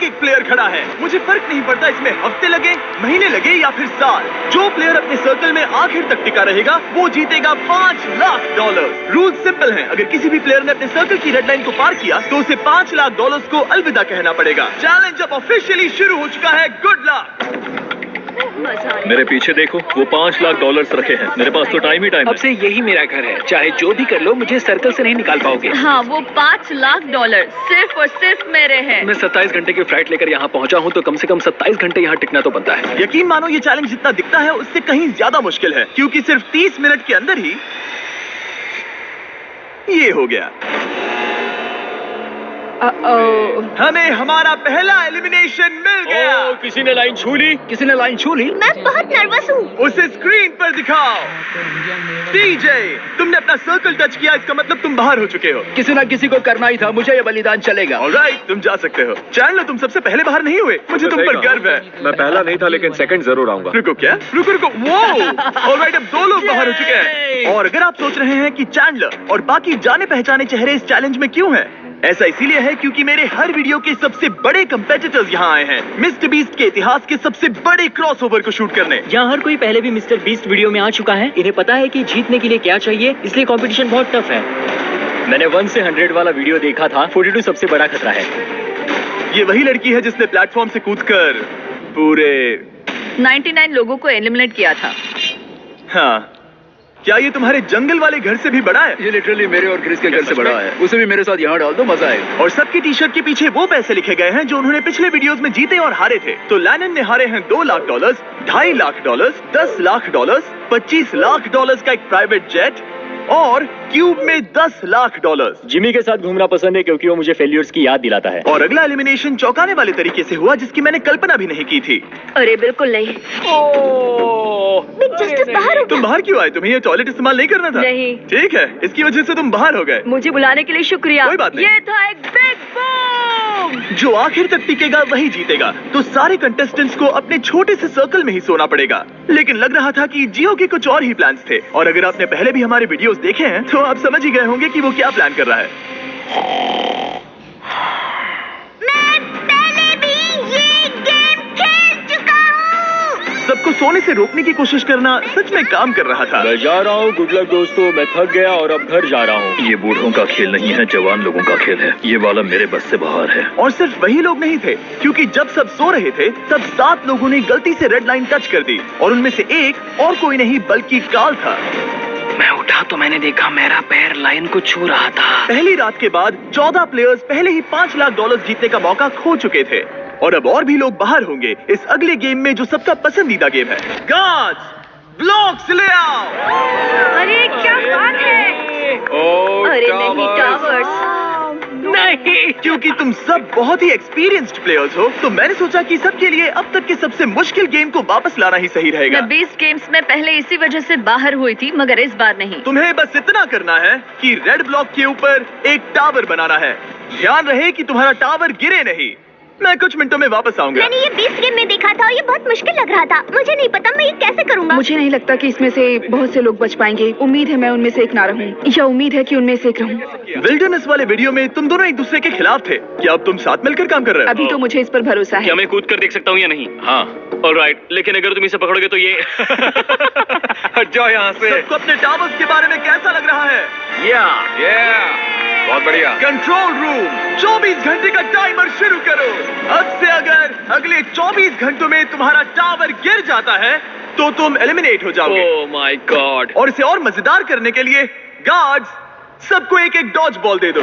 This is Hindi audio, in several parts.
एक प्लेयर खड़ा है। मुझे फर्क नहीं पड़ता इसमें हफ्ते लगे, महीने लगे या फिर साल। जो प्लेयर अपने सर्कल में आखिर तक टिका रहेगा वो जीतेगा $5 लाख। रूल सिंपल है, अगर किसी भी प्लेयर ने अपने सर्कल की रेड लाइन को पार किया तो उसे $5 लाख को अलविदा कहना पड़ेगा। चैलेंज अब ऑफिशियली शुरू हो चुका है। Good luck. मेरे पीछे देखो, वो $5 लाख रखे हैं। मेरे पास तो टाइम ही टाइम है। अब से यही मेरा घर है, चाहे जो भी कर लो मुझे सर्कल से नहीं निकाल पाओगे। हाँ, वो $5 लाख सिर्फ और सिर्फ मेरे हैं। मैं 27 घंटे की फ्लाइट लेकर यहाँ पहुँचा हूँ तो कम से कम 27 घंटे यहाँ टिकना तो बनता है। यकीन मानो ये चैलेंज जितना दिखता है उससे कहीं ज्यादा मुश्किल है, क्योंकि सिर्फ 30 मिनट के अंदर ही ये हो गया। हमें हमारा पहला एलिमिनेशन मिल गया। किसी ने लाइन छू ली? किसी ने लाइन छू ली? मैं बहुत नर्वस हूँ। उसे स्क्रीन पर दिखाओ। टीजे, तुमने अपना सर्कल टच किया, इसका मतलब तुम बाहर हो चुके हो। किसी ना किसी को करना ही था, मुझे ये बलिदान चलेगा। ऑलराइट, तुम जा सकते हो। चैनलर, तुम सबसे पहले बाहर नहीं हुए, मुझे तुम पर गर्व है। मैं पहला नहीं था लेकिन सेकंड जरूर आऊंगा। रुको, क्या? रुको वो। ऑलराइट, अब 2 लोग बाहर हो चुके हैं। और अगर आप सोच रहे हैं कि चैनलर और बाकी जाने पहचाने चेहरे इस चैलेंज में क्यों हैं, ऐसा इसीलिए है क्योंकि मेरे हर वीडियो के सबसे बड़े कंपेटिटर्स यहाँ आए हैं मिस्टर बीस्ट के इतिहास के सबसे बड़े क्रॉसओवर को शूट करने। यहाँ हर कोई पहले भी मिस्टर बीस्ट वीडियो में आ चुका है। इन्हें पता है कि जीतने के लिए क्या चाहिए, इसलिए कंपटीशन बहुत टफ है। मैंने 1 से 100 वाला वीडियो देखा था। 42 सबसे बड़ा खतरा है। ये वही लड़की है जिसने प्लेटफॉर्म से कूदकर पूरे 99 लोगों को एलिमिनेट किया था। हाँ, क्या ये तुम्हारे जंगल वाले घर से भी बड़ा है? ये लिटरली मेरे और क्रिस के घर से बड़ा है। उसे भी मेरे साथ यहाँ डाल दो, मजा आएगा। और सबकी टी शर्ट के पीछे वो पैसे लिखे गए हैं जो उन्होंने पिछले वीडियोस में जीते और हारे थे। तो लैनन ने हारे हैं $2 लाख, $2.5 लाख, $10 लाख, $25 लाख का एक प्राइवेट जेट और क्यूब में $10 लाख। जिमी के साथ घूमना पसंद है क्योंकि वो मुझे फेलियर्स की याद दिलाता है। और अगला एलिमिनेशन चौंकाने वाले तरीके से हुआ जिसकी मैंने कल्पना भी नहीं की थी। अरे बिल्कुल नहीं। बिग जस्टिस बाहर हो गया। तुम बाहर क्यों आए? तुम्हें ये टॉयलेट इस्तेमाल नहीं करना था? नहीं। ठीक है, इसकी वजह से तुम बाहर हो गए। मुझे बुलाने के लिए शुक्रिया। कोई बात नहीं। ये था एक बिग बूम। जो आखिर तक टिकेगा वही जीतेगा। तो सारे कंटेस्टेंट्स को अपने छोटे से सर्कल में ही सोना पड़ेगा। लेकिन लग रहा था कि जियो के कुछ और ही प्लान्स थे। और अगर आपने पहले भी हमारे वीडियोस देखे हैं तो आप समझ ही गए होंगे कि वो क्या प्लान कर रहा है। मैं पहले भी ये गेम खेल चुका हूँ। सबको सोने से रोकने की कोशिश करना सच में काम कर रहा था। मैं जा रहा हूँ। गुड लक दोस्तों, मैं थक गया और अब घर जा रहा हूँ। ये बूढ़ों का खेल नहीं है, जवान लोगों का खेल है। ये वाला मेरे बस से बाहर है। और सिर्फ वही लोग नहीं थे, क्योंकि जब सब सो रहे थे तब 7 लोगों ने गलती से रेड लाइन टच कर दी। और उनमें से एक और कोई नहीं बल्कि काल था। मैं उठा तो मैंने देखा मेरा पैर लाइन को छू रहा था। पहली रात के बाद 14 प्लेयर्स पहले ही $5 लाख जीतने का मौका खो चुके थे। और अब और भी लोग बाहर होंगे इस अगले गेम में जो सबका पसंदीदा गेम है। गार्ड्स, ब्लॉक्स ले आओ। अरे क्या बात है? अरे नहीं, टावर्स नहीं। क्योंकि तुम सब बहुत ही एक्सपीरियंस्ड प्लेयर्स हो तो मैंने सोचा कि सबके लिए अब तक के सबसे मुश्किल गेम को वापस लाना ही सही रहेगा। मैं 20 गेम्स में पहले इसी वजह से बाहर हुई थी, मगर इस बार नहीं। तुम्हें बस इतना करना है कि रेड ब्लॉक के ऊपर एक टावर बनाना है। ध्यान रहे कि तुम्हारा टावर गिरे नहीं। मैं कुछ मिनटों में वापस आऊंगा। मैंने ये 20 गेम में देखा था और ये बहुत मुश्किल लग रहा था। मुझे नहीं पता मैं ये कैसे करूंगा। मुझे नहीं लगता कि इसमें से बहुत से लोग बच पाएंगे। उम्मीद है मैं उनमें से एक ना रहूं, या उम्मीद है कि उनमें से एक रहूं। विल्डरनेस वाले वीडियो में तुम दोनों एक दूसरे के खिलाफ थे। क्या अब तुम साथ मिलकर काम कर रहे हो? अभी तो मुझे इस पर भरोसा है। क्या मैं कूद कर देख सकता हूँ या नहीं? हाँ, ऑलराइट। लेकिन अगर तुम इसे पकड़ोगे तो ये हट जाओ यहाँ से। सबको अपने टावर्स के बारे में कैसा लग रहा है? बहुत बढ़िया। कंट्रोल रूम, 24 घंटे का टाइमर शुरू करो। अब से अगर अगले 24 घंटों में तुम्हारा टावर गिर जाता है तो तुम एलिमिनेट हो जाओगे। Oh my God. और इसे और मजेदार करने के लिए गार्ड्स सबको एक एक डॉज बॉल दे दो।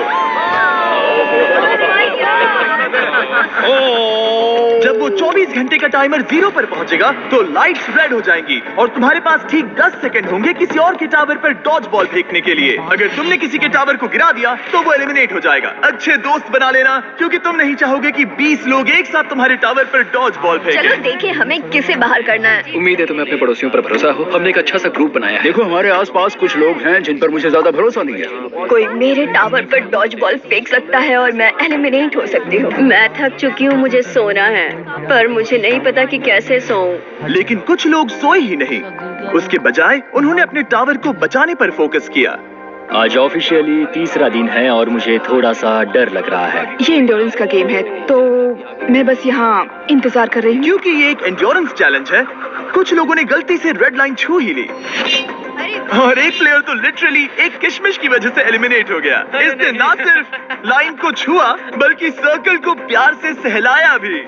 जब वो 24 घंटे का टाइमर 0 पर पहुंचेगा तो लाइट्स रेड हो जाएंगी और तुम्हारे पास ठीक 10 सेकंड होंगे किसी और के टावर पर डॉज बॉल फेंकने के लिए। अगर तुमने किसी के टावर को गिरा दिया तो वो एलिमिनेट हो जाएगा। अच्छे दोस्त बना लेना क्योंकि तुम नहीं चाहोगे कि 20 लोग एक साथ तुम्हारे टावर पर डॉज बॉल फेंकें। चलो देखें हमें किसे बाहर करना है। उम्मीद है तुम्हें अपने पड़ोसियों पर भरोसा हो। हमने एक अच्छा सा ग्रुप बनाया है। देखो हमारे आसपास कुछ लोग हैं जिन पर मुझे ज्यादा भरोसा नहीं है। कोई मेरे टावर पर डॉज बॉल फेंक सकता है और मैं एलिमिनेट हो सकती हूँ। मैं थक चुकी हूँ, मुझे सोना है, पर मुझे नहीं पता कि कैसे सोऊं। लेकिन कुछ लोग सोए ही नहीं। उसके बजाय उन्होंने अपने टावर को बचाने पर फोकस किया। आज ऑफिशियली तीसरा दिन है और मुझे थोड़ा सा डर लग रहा है। ये इंड्योरेंस का गेम है, तो मैं बस यहाँ इंतजार कर रही हूँ। क्योंकि ये एक एंड्योरेंस चैलेंज है, कुछ लोगों ने गलती से रेड लाइन छू ही ली और एक प्लेयर तो लिटरली एक किशमिश की वजह से एलिमिनेट हो गया। इसने ना सिर्फ लाइन को छुआ बल्कि सर्कल को प्यार से सहलाया भी।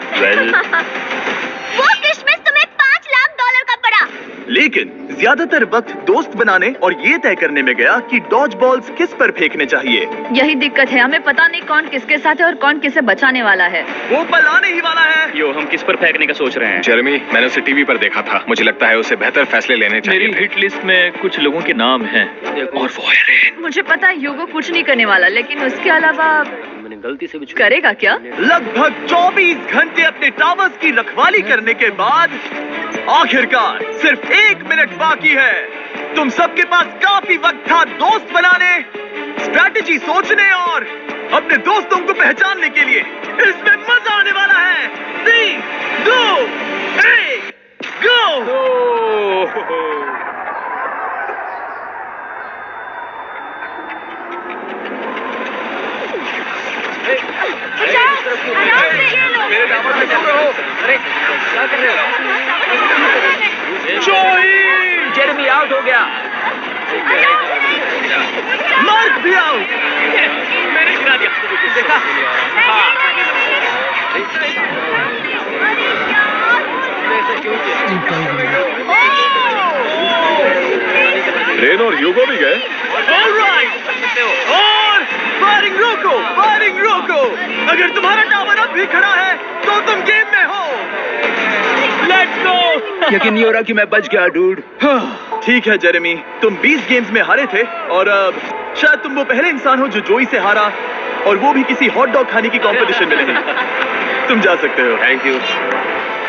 वो किशमिश तुम्हें $5 लाख का पड़ा। लेकिन ज्यादातर वक्त दोस्त बनाने और ये तय करने में गया कि डॉज बॉल्स किस पर फेंकने चाहिए। यही दिक्कत है, हमें पता नहीं कौन किसके साथ है और कौन किसे बचाने वाला है। वो पल आने ही वाला है। यो, हम किस पर फेंकने का सोच रहे हैं? जेरेमी, मैंने उसे टीवी पर देखा था। मुझे लगता है उसे बेहतर फैसले लेने चाहिए मेरी थे। हिट लिस्ट में कुछ लोगों के नाम हैं और वो है रेन। मुझे पता है ह्यूगो कुछ नहीं करने वाला, लेकिन उसके अलावा मैंने गलती से भी करेगा क्या? लगभग 24 घंटे अपने टावर्स की रखवाली करने के बाद आखिरकार सिर्फ 1 मिनट बाकी है। तुम सबके पास काफी वक्त था दोस्त बनाने, स्ट्रैटेजी सोचने और अपने दोस्तों को पहचानने के लिए। इसमें मजा आने वाला है। 3, 2, 1, गो! जेरेमी आउट हो गया। मार्क भी आउट। मैंने गिरा दिया, देखा? रेन और ह्यूगो भी गए। ऑलराइट, और फायरिंग रोको, फायरिंग रोको। अगर तुम्हारा टावर अब भी खड़ा है तो तुम गेम में हो। Let's go. यकीन नहीं हो रहा कि मैं बच गया डूड। ठीक है जेरेमी, तुम 20 गेम्स में हारे थे और अब शायद तुम वो पहले इंसान हो जो जोई से हारा, और वो भी किसी हॉट डॉग खाने की कंपटीशन में नहीं। तुम जा सकते हो। Thank you.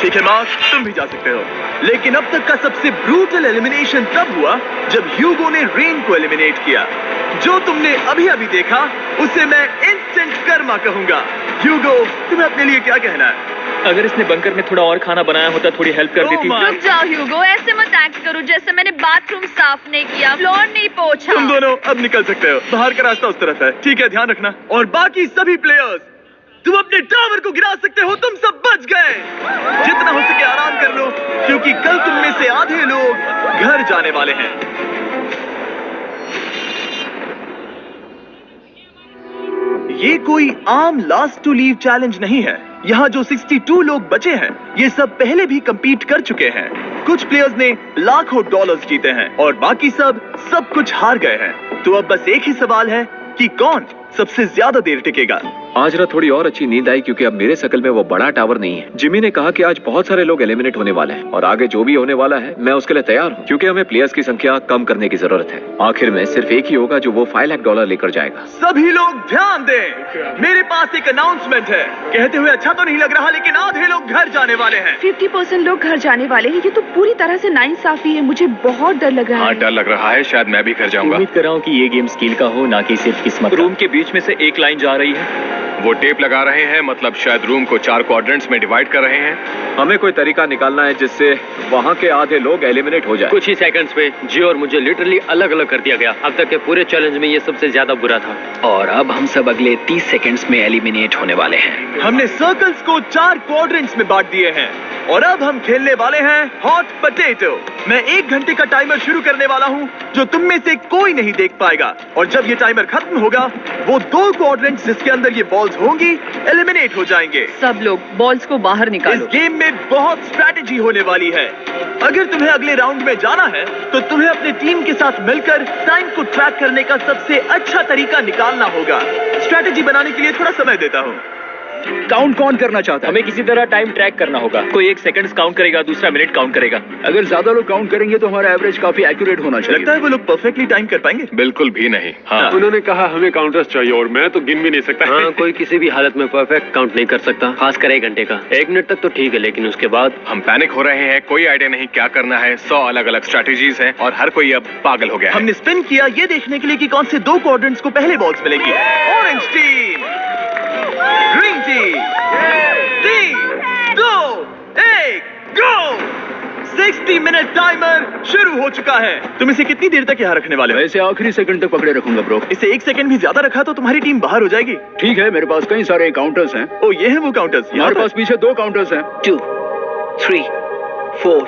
ठीक है मार्क, तुम भी जा सकते हो। लेकिन अब तक का सबसे ब्रूटल एलिमिनेशन तब हुआ जब ह्यूगो ने रेन को एलिमिनेट किया। जो तुमने अभी अभी देखा उसे मैं इंस्टेंट कर्मा कहूंगा। ह्यूगो, तुम्हें अपने लिए क्या कहना है? अगर इसने बंकर में थोड़ा और खाना बनाया होता थोड़ी हेल्प कर देती। रुक जाओ ह्यूगो, ऐसे मत एक्ट करो जैसे मैंने बाथरूम साफ नहीं किया, फ्लोर नहीं पोंछा। तुम दोनों अब निकल सकते हो। बाहर का रास्ता उस तरफ है। ठीक है, ध्यान रखना। और बाकी सभी प्लेयर्स, तुम अपने टावर को गिरा सकते हो। तुम सब बच गए। जितना हो सके आराम कर लो, क्योंकि कल तुम में से आधे लोग घर जाने वाले हैं। ये कोई आम लास्ट टू लीव चैलेंज नहीं है। यहाँ जो 62 लोग बचे हैं, ये सब पहले भी compete कर चुके हैं। कुछ प्लेयर्स ने लाखों डॉलर्स जीते हैं और बाकी सब कुछ हार गए हैं। तो अब बस एक ही सवाल है कि कौन सबसे ज्यादा देर टिकेगा। आज रात थोड़ी और अच्छी नींद आई क्योंकि अब मेरे सर्कल में वो बड़ा टावर नहीं है। जिमी ने कहा कि आज बहुत सारे लोग एलिमिनेट होने वाले हैं और आगे जो भी होने वाला है मैं उसके लिए तैयार हूँ, क्योंकि हमें प्लेयर्स की संख्या कम करने की जरूरत है। आखिर में सिर्फ एक ही होगा जो वो $5 लाख लेकर जाएगा। सभी लोग ध्यान दें, मेरे पास एक अनाउंसमेंट है। कहते हुए अच्छा तो नहीं लग रहा, लेकिन आधे लोग घर जाने वाले हैं। 50% लोग घर जाने वाले हैं। ये तो पूरी तरह से नाइंसाफी है। मुझे बहुत डर लग रहा हाँ, है। डर लग रहा है। शायद मैं भी घर जाऊंगा। उम्मीद कर रहा हूँ कि ये गेम स्किल का हो, ना कि सिर्फ किस्मत का। रूम के बीच में से एक लाइन जा रही है। वो टेप लगा रहे हैं, मतलब शायद रूम को 4 क्वाड्रेंट्स में डिवाइड कर रहे हैं। हमें कोई तरीका निकालना है जिससे वहाँ के आधे लोग एलिमिनेट हो जाए। कुछ ही सेकंड्स में जियो और मुझे लिटरली अलग अलग कर दिया गया। अब तक के पूरे चैलेंज में ये सबसे ज्यादा बुरा था। और अब हम सब अगले 30 सेकंड्स में एलिमिनेट होने वाले हैं। हमने सर्कल्स को 4 क्वाड्रेंट्स में बांट दिए हैं और अब हम खेलने वाले हैं हॉट पोटैटो। मैं 1 घंटे का टाइमर शुरू करने वाला हूँ जो तुम में से कोई नहीं देख पाएगा, और जब ये टाइमर खत्म होगा वो 2 क्वाड्रेंट्स जिसके अंदर ये बॉल्स होंगी एलिमिनेट हो जाएंगे। सब लोग बॉल्स को बाहर इस निकालो। गेम में बहुत स्ट्रैटेजी होने वाली है। अगर तुम्हें अगले राउंड में जाना है तो तुम्हें अपने टीम के साथ मिलकर टाइम को ट्रैक करने का सबसे अच्छा तरीका निकालना होगा। स्ट्रैटेजी बनाने के लिए थोड़ा समय देता हूँ। काउंट कौन करना चाहता है? हमें किसी तरह टाइम ट्रैक करना होगा। कोई 1 सेकंड्स काउंट करेगा, दूसरा मिनट काउंट करेगा। अगर ज्यादा लोग काउंट करेंगे तो हमारा एवरेज काफी एक्यूरेट होना चाहिए। लगता है वो लोग परफेक्टली टाइम कर पाएंगे। बिल्कुल भी नहीं। हाँ, उन्होंने कहा हमें काउंटर्स चाहिए और मैं तो गिन भी नहीं सकता। हाँ, कोई किसी भी हालत में परफेक्ट काउंट नहीं कर सकता, खासकर 1 घंटे का। 1 मिनट तक तो ठीक है, लेकिन उसके बाद हम पैनिक हो रहे हैं। कोई आइडिया नहीं क्या करना है। 100 अलग अलग स्ट्रैटेजीज हैं और हर कोई अब पागल हो गया है। हमने स्पिन किया ये देखने के लिए कि कौन से 2 क्वाड्रेंट्स को पहले बॉल्स मिलेंगी। ऑरेंज टीम, ग्रीन टीम, 3, 2, 1, गो! 6 60 मिनट टाइमर शुरू हो चुका है। तुम इसे कितनी देर तक यहाँ रखने वाले हो? वैसे आखिरी सेकंड तक पकड़े रखूंगा ब्रो। इसे 1 सेकंड भी ज्यादा रखा तो तुम्हारी टीम बाहर हो जाएगी। ठीक है, मेरे पास कई सारे काउंटर्स हैं। ओ ये है वो काउंटर्स। हमारे पास पीछे 2 काउंटर्स हैं। 2, 3, 4,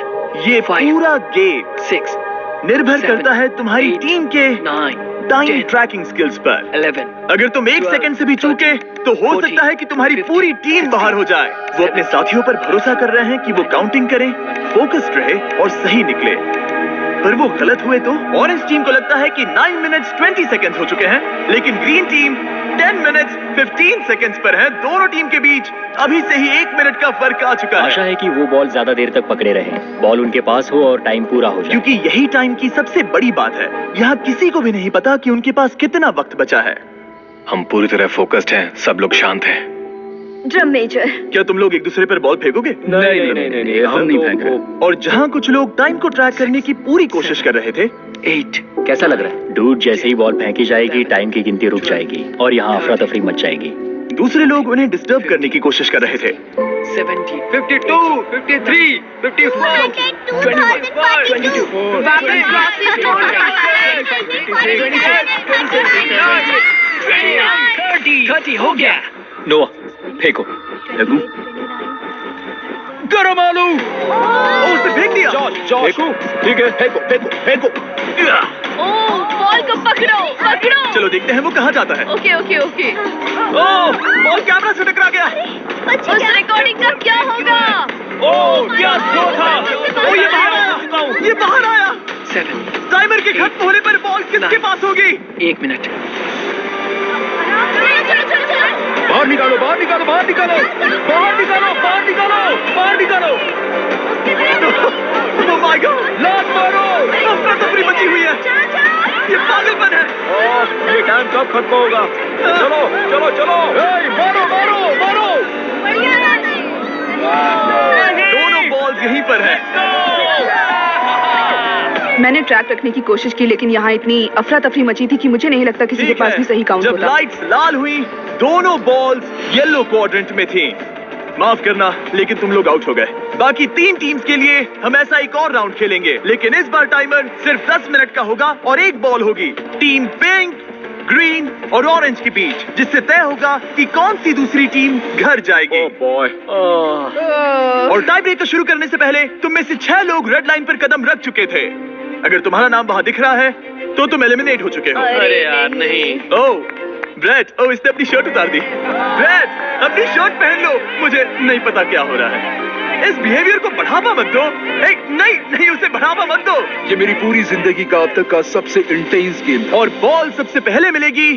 ये 5, पूरा गेम 6, निर्भर 7, करता है तुम्हारी 8, टीम के 9, टाइम 10, ट्रैकिंग स्किल्स पर। 11। अगर तुम 1 12, सेकंड से भी चूके तो हो 14, सकता है कि तुम्हारी 15, पूरी टीम बाहर हो जाए। वो अपने साथियों पर भरोसा कर रहे हैं कि वो काउंटिंग करें, फोकस्ड रहे और सही निकले, पर वो गलत हुए तो? ऑरेंज टीम को लगता है कि 9 मिनट्स 20 सेकंड्स हो चुके हैं, लेकिन ग्रीन टीम 10 मिनट्स 15 सेकंड्स पर है। दोनों टीम के बीच अभी से ही 1 मिनट का फर्क आ चुका आशा है, है कि वो बॉल ज्यादा देर तक पकड़े रहे, बॉल उनके पास हो और टाइम पूरा हो जाए। क्योंकि यही टाइम की सबसे बड़ी बात है। यहाँ किसी को भी नहीं पता कि उनके पास कितना वक्त बचा है। हम पूरी तरह फोकस्ड हैं, सब लोग शांत हैं। ड्रम मेजर, क्या तुम लोग एक दूसरे पर बॉल फेंकोगे? नहीं, हम नहीं फेंक रहे। और जहाँ कुछ लोग टाइम को ट्रैक करने की पूरी कोशिश कर रहे थे, 8। कैसा लग रहा है? डूड, जैसे ही बॉल फेंकी जाएगी टाइम की गिनती रुक जाएगी और यहाँ अफरा तफरी मच जाएगी। दूसरे लोग उन्हें डिस्टर्ब करने की कोशिश कर रहे थे। 70, 52, 53, 54, 21, 22, 30 हो गया। नोआ फेंको। गरम आलू। ओ, उसने फेंक दिया। फेंको। ठीक है, फेंको फेंको फेंको। बॉल को पकड़ो पकड़ो। चलो देखते हैं वो कहाँ जाता है। Okay okay okay. Oh, ball camera से टकरा गया। उस रिकॉर्डिंग का क्या होगा? ओ, क्या थ्रो था। ओ, ये बाहर आया। ये बाहर आया। 7। टाइमर के खत्म होने पर बॉल किसके पास होगी? 1 मिनट। चलो चलो चलो चलो। बाहर निकालो, बाहर निकालो, बाहर निकालो, बाहर निकालो, बाहर निकालो, बाहर निकालो। Oh my God! लात मारो। अफरा तफरी मची हुई है। ये पागलपन है। ये टाइम कब खत्म होगा? चलो चलो चलो। मारो मारो मारो। दोनों बॉल यहीं पर है। मैंने ट्रैक रखने की कोशिश की, लेकिन यहाँ इतनी अफरा तफरी मची थी कि मुझे नहीं लगता किसी के ठीक पास है। भी सही काउंट जब होता। लाइट्स लाल हुई, दोनों बॉल्स येलो क्वाड्रेंट में थीं। माफ करना, लेकिन तुम लोग आउट हो गए। बाकी 3 टीम्स के लिए हम ऐसा एक और राउंड खेलेंगे, लेकिन इस बार टाइमर सिर्फ 10 मिनट का होगा और एक बॉल होगी टीम पिंक, ग्रीन और ऑरेंज के बीच, जिससे तय होगा कि कौन सी दूसरी टीम घर जाएगी। बॉय। और टाई ब्रेकर शुरू करने से पहले तुम में से 6 लोग रेड लाइन पर कदम रख चुके थे। अगर तुम्हारा नाम वहां दिख रहा है तो तुम एलिमिनेट हो चुके हो। अरे यार नहीं। ओह ब्रेट, ओह इसने अपनी शर्ट उतार दी। ब्रेट, अपनी शर्ट पहन लो। मुझे नहीं पता क्या हो रहा है। इस बिहेवियर को बढ़ावा मत दो। नहीं नहीं, उसे बढ़ावा मत दो। ये मेरी पूरी जिंदगी का अब तक का सबसे इंटेंस गेम था। और बॉल सबसे पहले मिलेगी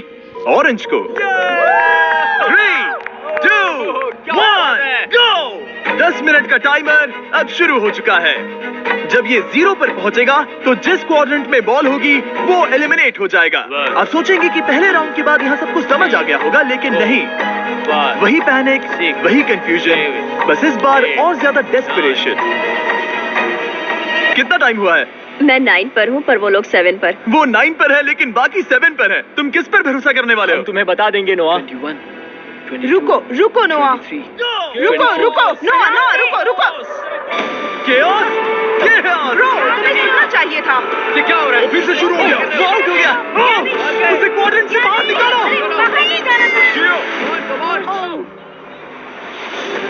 ऑरेंज को। 3, 2, 1, गो। 10 मिनट का टाइमर अब शुरू हो चुका है। जब ये 0 पर पहुंचेगा तो जिस क्वाड्रेंट में बॉल होगी वो एलिमिनेट हो जाएगा। आप सोचेंगे कि पहले राउंड के बाद यहाँ सब कुछ समझ आ गया होगा, लेकिन नहीं। वही पैनिक, वही कंफ्यूजन, बस इस बार और ज्यादा डेस्परेशन। कितना टाइम हुआ है? मैं 9 पर हूँ, पर वो लोग 7 पर। वो 9 पर है, लेकिन बाकी 7 पर है। तुम किस पर भरोसा करने वाले हम हो? तुम्हें बता देंगे नोआ। 21, रुको रुको नोआ, 23, रुको रुको नोआ नोआ रुको रुको। Chaos? Chaos! तुम्हें सुनना चाहिए था। ये क्या हो रहा है? फिर से शुरू हो गया। वो आउट हो गया। उसे क्वाड्रेंट से बाहर निकालो।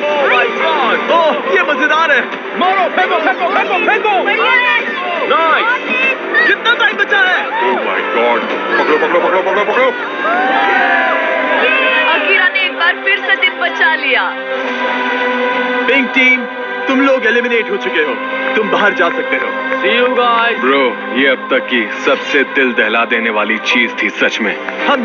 Oh my God! ओह, ये मजेदार है। मारो, फेंको फेंको फेंको फेंको। नाइस। कितना टाइम बचा है? Oh my God. पकड़ो पकड़ो पकड़ो पकड़ो पकड़ो। अकीरा ने एक बार फिर से दिन बचा लिया। पिंक टीम, तुम लोग एलिमिनेट हो चुके हो। तुम बाहर जा सकते हो। See you guys. ब्रो, ये अब तक की सबसे दिल दहला देने वाली चीज थी सच में। हम